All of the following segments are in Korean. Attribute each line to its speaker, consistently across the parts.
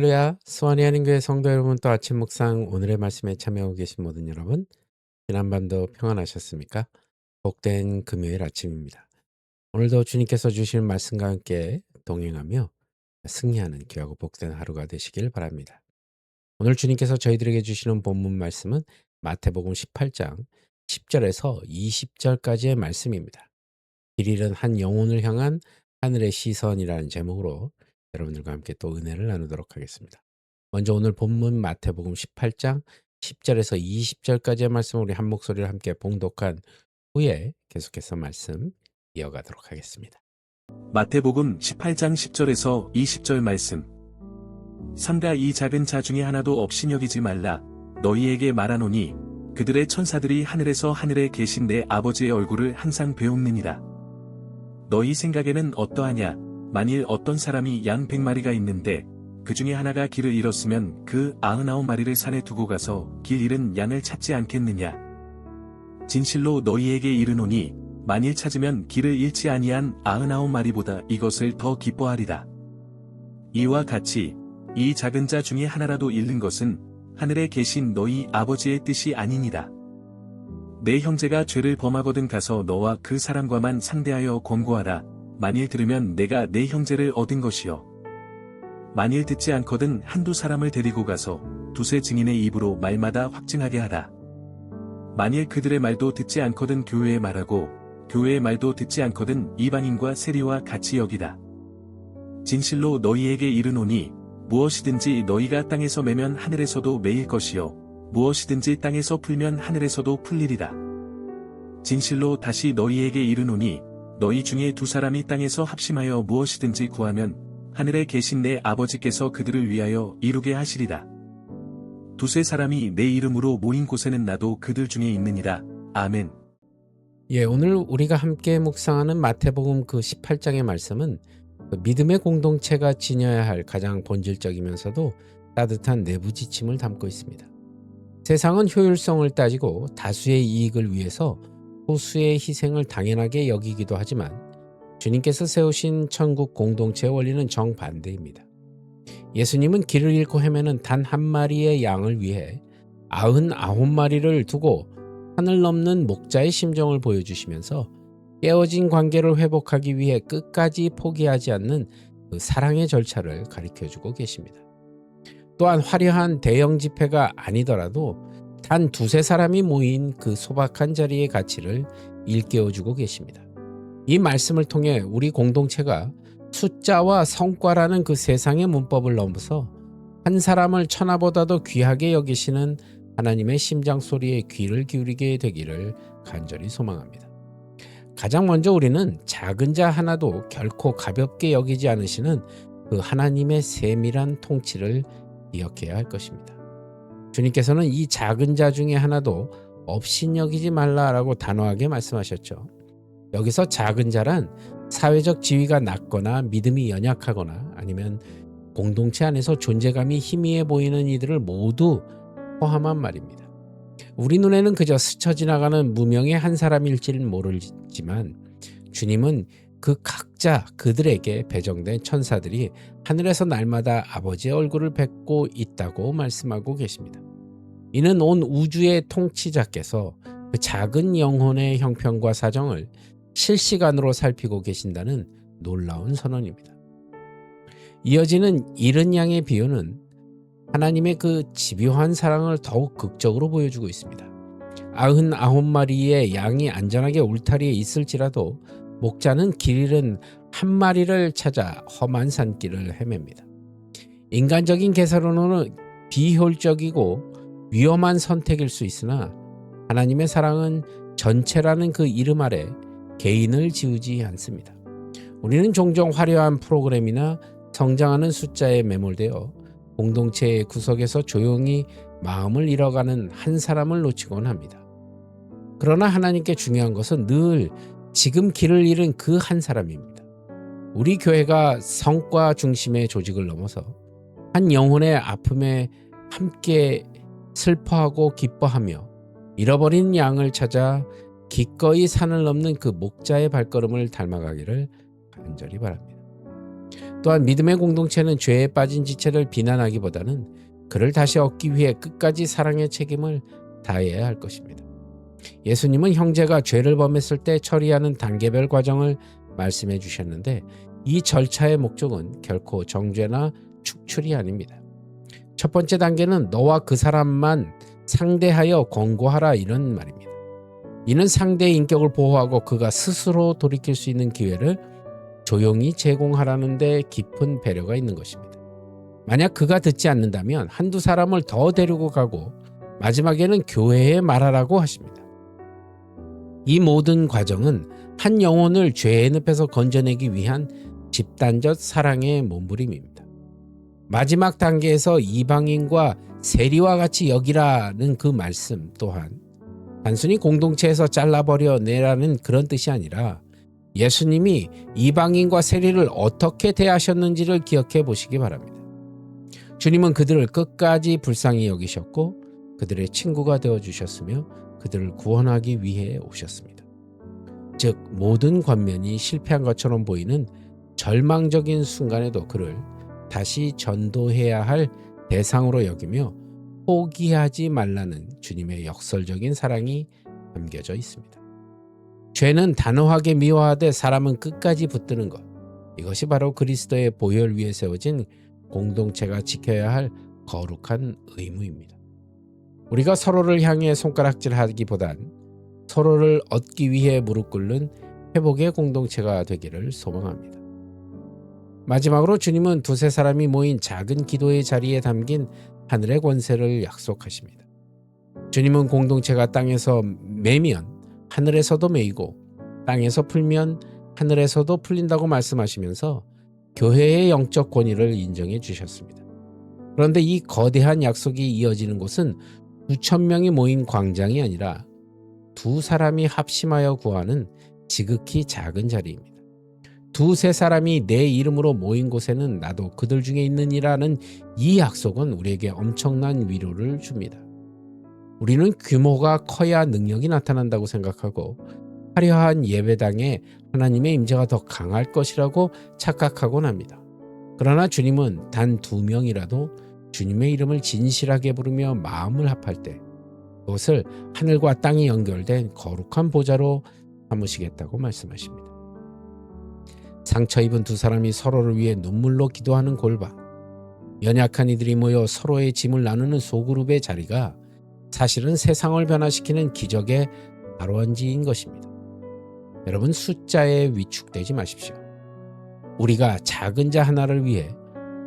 Speaker 1: 할렐루야. 수원이 하는교회 성도 여러분, 또 아침 묵상 오늘의 말씀에 참여하고 계신 모든 여러분, 지난밤도 평안하셨습니까? 복된 금요일 아침입니다. 오늘도 주님께서 주시는 말씀과 함께 동행하며 승리하는 귀하고 복된 하루가 되시길 바랍니다. 오늘 주님께서 저희들에게 주시는 본문 말씀은 마태복음 18장 10절에서 20절까지의 말씀입니다. 길 잃은 한 영혼을 향한 하늘의 시선이라는 제목으로 여러분들과 함께 또 은혜를 나누도록 하겠습니다. 먼저 오늘 본문 마태복음 18장 10절에서 20절까지의 말씀을 우리 한 목소리를 함께 봉독한 후에 계속해서 말씀 이어가도록 하겠습니다.
Speaker 2: 마태복음 18장 10절에서 20절 말씀. 삼가 이 작은 자 중에 하나도 업신여기지 말라. 너희에게 말하노니 그들의 천사들이 하늘에서 하늘에 계신 내 아버지의 얼굴을 항상 배웁느니라. 너희 생각에는 어떠하냐? 만일 어떤 사람이 양 100마리가 있는데 그 중에 하나가 길을 잃었으면 그 99마리를 산에 두고 가서 길 잃은 양을 찾지 않겠느냐? 진실로 너희에게 이르노니 만일 찾으면 길을 잃지 아니한 99마리보다 이것을 더 기뻐하리라. 이와 같이 이 작은 자 중에 하나라도 잃는 것은 하늘에 계신 너희 아버지의 뜻이 아니니라. 내 형제가 죄를 범하거든 가서 너와 그 사람과만 상대하여 권고하라. 만일 들으면 내가 내 형제를 얻은 것이요. 만일 듣지 않거든 한두 사람을 데리고 가서 두세 증인의 입으로 말마다 확증하게 하라. 만일 그들의 말도 듣지 않거든 교회에 말하고 교회의 말도 듣지 않거든 이방인과 세리와 같이 여기라. 진실로 너희에게 이르노니 무엇이든지 너희가 땅에서 매면 하늘에서도 매일 것이요 무엇이든지 땅에서 풀면 하늘에서도 풀리리라. 진실로 다시 너희에게 이르노니 너희 중에 두 사람이 땅에서 합심하여 무엇이든지 구하면 하늘에 계신 내 아버지께서 그들을 위하여 이루게 하시리라. 두세 사람이 내 이름으로 모인 곳에는 나도 그들 중에 있느니라. 아멘.
Speaker 1: 오늘 우리가 함께 묵상하는 마태복음 그 18장의 말씀은 믿음의 공동체가 지녀야 할 가장 본질적이면서도 따뜻한 내부 지침을 담고 있습니다. 세상은 효율성을 따지고 다수의 이익을 위해서 소수의 희생을 당연하게 여기기도 하지만 주님께서 세우신 천국 공동체의 원리는 정반대입니다. 예수님은 길을 잃고 헤매는 단 한 마리의 양을 위해 99마리를 두고 하늘 넘는 목자의 심정을 보여주시면서 깨어진 관계를 회복하기 위해 끝까지 포기하지 않는 그 사랑의 절차를 가르쳐주고 계십니다. 또한 화려한 대형 집회가 아니더라도 단 두세 사람이 모인 그 소박한 자리의 가치를 일깨워주고 계십니다. 이 말씀을 통해 우리 공동체가 숫자와 성과라는 그 세상의 문법을 넘어서 한 사람을 천하보다도 귀하게 여기시는 하나님의 심장 소리에 귀를 기울이게 되기를 간절히 소망합니다. 가장 먼저 우리는 작은 자 하나도 결코 가볍게 여기지 않으시는 그 하나님의 세밀한 통치를 기억해야 할 것입니다. 주님께서는 이 작은 자 중에 하나도 업신여기지 말라라고 단호하게 말씀하셨죠. 여기서 작은 자란 사회적 지위가 낮거나 믿음이 연약하거나 아니면 공동체 안에서 존재감이 희미해 보이는 이들을 모두 포함한 말입니다. 우리 눈에는 그저 스쳐 지나가는 무명의 한 사람일지는 모르지만 주님은 그 각자 그들에게 배정된 천사들이 하늘에서 날마다 아버지의 얼굴을 뵙고 있다고 말씀하고 계십니다. 이는 온 우주의 통치자께서 그 작은 영혼의 형편과 사정을 실시간으로 살피고 계신다는 놀라운 선언입니다. 이어지는 잃은 양의 비유는 하나님의 그 집요한 사랑을 더욱 극적으로 보여주고 있습니다. 99마리의 양이 안전하게 울타리에 있을지라도 목자는 길 잃은 한 마리를 찾아 험한 산길을 헤맵니다. 인간적인 계산으로는 비효율적이고 위험한 선택일 수 있으나 하나님의 사랑은 전체라는 그 이름 아래 개인을 지우지 않습니다. 우리는 종종 화려한 프로그램이나 성장하는 숫자에 매몰되어 공동체의 구석에서 조용히 마음을 잃어가는 한 사람을 놓치곤 합니다. 그러나 하나님께 중요한 것은 늘 지금 길을 잃은 그 한 사람입니다. 우리 교회가 성과 중심의 조직을 넘어서 한 영혼의 아픔에 함께 슬퍼하고 기뻐하며 잃어버린 양을 찾아 기꺼이 산을 넘는 그 목자의 발걸음을 닮아가기를 간절히 바랍니다. 또한 믿음의 공동체는 죄에 빠진 지체를 비난하기보다는 그를 다시 얻기 위해 끝까지 사랑의 책임을 다해야 할 것입니다. 예수님은 형제가 죄를 범했을 때 처리하는 단계별 과정을 말씀해 주셨는데 이 절차의 목적은 결코 정죄나 축출이 아닙니다. 첫 번째 단계는 너와 그 사람만 상대하여 권고하라 이런 말입니다. 이는 상대의 인격을 보호하고 그가 스스로 돌이킬 수 있는 기회를 조용히 제공하라는 데 깊은 배려가 있는 것입니다. 만약 그가 듣지 않는다면 한두 사람을 더 데리고 가고 마지막에는 교회에 말하라고 하십니다. 이 모든 과정은 한 영혼을 죄의 늪에서 건져내기 위한 집단적 사랑의 몸부림입니다. 마지막 단계에서 이방인과 세리와 같이 여기라는 그 말씀 또한 단순히 공동체에서 잘라버려 내라는 그런 뜻이 아니라 예수님이 이방인과 세리를 어떻게 대하셨는지를 기억해 보시기 바랍니다. 주님은 그들을 끝까지 불쌍히 여기셨고 그들의 친구가 되어주셨으며 그들을 구원하기 위해 오셨습니다. 즉 모든 권면이 실패한 것처럼 보이는 절망적인 순간에도 그를 다시 전도해야 할 대상으로 여기며 포기하지 말라는 주님의 역설적인 사랑이 담겨져 있습니다. 죄는 단호하게 미워하되 사람은 끝까지 붙드는 것. 이것이 바로 그리스도의 보혈 위에 세워진 공동체가 지켜야 할 거룩한 의무입니다. 우리가 서로를 향해 손가락질하기보단 서로를 얻기 위해 무릎 꿇는 회복의 공동체가 되기를 소망합니다. 마지막으로 주님은 두세 사람이 모인 작은 기도의 자리에 담긴 하늘의 권세를 약속하십니다. 주님은 공동체가 땅에서 매면 하늘에서도 매이고 땅에서 풀면 하늘에서도 풀린다고 말씀하시면서 교회의 영적 권위를 인정해 주셨습니다. 그런데 이 거대한 약속이 이어지는 곳은 수천 명이 모인 광장이 아니라 두 사람이 합심하여 구하는 지극히 작은 자리입니다. 두세 사람이 내 이름으로 모인 곳에는 나도 그들 중에 있느니라는 이 약속은 우리에게 엄청난 위로를 줍니다. 우리는 규모가 커야 능력이 나타난다고 생각하고 화려한 예배당에 하나님의 임재가 더 강할 것이라고 착각하곤 합니다. 그러나 주님은 단 2명이라도 주님의 이름을 진실하게 부르며 마음을 합할 때 그것을 하늘과 땅이 연결된 거룩한 보좌로 삼으시겠다고 말씀하십니다. 상처 입은 두 사람이 서로를 위해 눈물로 기도하는 골방, 연약한 이들이 모여 서로의 짐을 나누는 소그룹의 자리가 사실은 세상을 변화시키는 기적의 발원지인 것입니다. 여러분, 숫자에 위축되지 마십시오. 우리가 작은 자 하나를 위해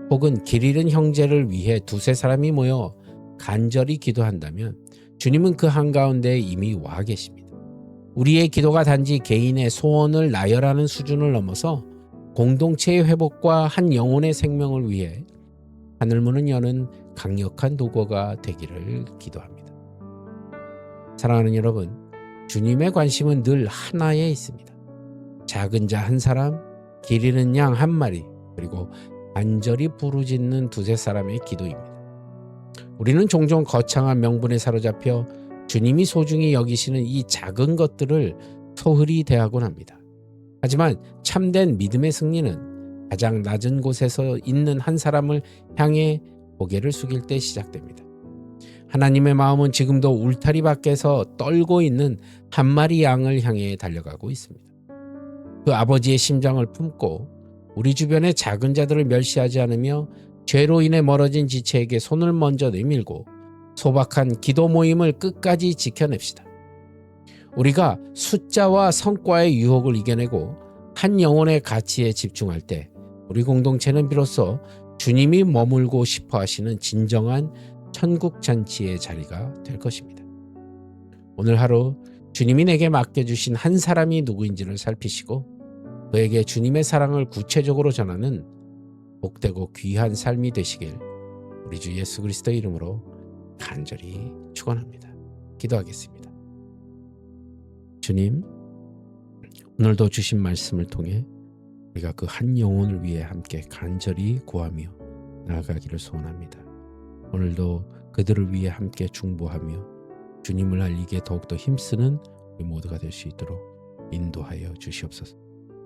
Speaker 1: 혹은 길 잃은 형제를 위해 두세 사람이 모여 간절히 기도한다면 주님은 그 한가운데 이미 와 계십니다. 우리의 기도가 단지 개인의 소원을 나열하는 수준을 넘어서 공동체의 회복과 한 영혼의 생명을 위해 하늘문을 여는 강력한 도구가 되기를 기도합니다. 사랑하는 여러분, 주님의 관심은 늘 하나에 있습니다. 작은 자 한 사람, 길 잃은 양 한 마리, 그리고 간절히 부르짖는 두세 사람의 기도입니다. 우리는 종종 거창한 명분에 사로잡혀 주님이 소중히 여기시는 이 작은 것들을 소홀히 대하곤 합니다. 하지만 참된 믿음의 승리는 가장 낮은 곳에서 있는 한 사람을 향해 고개를 숙일 때 시작됩니다. 하나님의 마음은 지금도 울타리 밖에서 떨고 있는 한 마리 양을 향해 달려가고 있습니다. 그 아버지의 심장을 품고 우리 주변의 작은 자들을 멸시하지 않으며 죄로 인해 멀어진 지체에게 손을 먼저 내밀고 소박한 기도 모임을 끝까지 지켜냅시다. 우리가 숫자와 성과의 유혹을 이겨내고 한 영혼의 가치에 집중할 때 우리 공동체는 비로소 주님이 머물고 싶어 하시는 진정한 천국 잔치의 자리가 될 것입니다. 오늘 하루 주님이 내게 맡겨주신 한 사람이 누구인지를 살피시고 그에게 주님의 사랑을 구체적으로 전하는 복되고 귀한 삶이 되시길 우리 주 예수 그리스도의 이름으로 간절히 축원합니다. 기도하겠습니다. 주님, 오늘도 주신 말씀을 통해 우리가 그 한 영혼을 위해 함께 간절히 구하며 나아가기를 소원합니다. 오늘도 그들을 위해 함께 중보하며 주님을 알리기에 더욱더 힘쓰는 우리 모두가 될 수 있도록 인도하여 주시옵소서.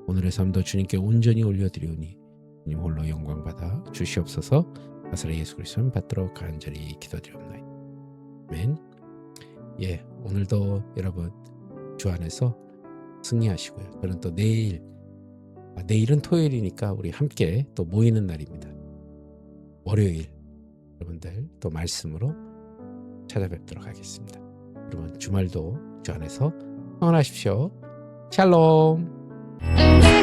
Speaker 1: 오늘의 삶도 주님께 온전히 올려드리오니 주님 홀로 영광 받아 주시옵소서. 나사렛 예수 그리스도는 받도록 간절히 기도드리옵나이다. 아멘. 예, 오늘도 여러분 주 안에서 승리하시고요. 저는 또 내일은 토요일이니까 우리 함께 또 모이는 날입니다. 월요일 여러분들 또 말씀으로 찾아뵙도록 하겠습니다. 여러분 주말도 주 안에서 평안하십시오. 샬롬.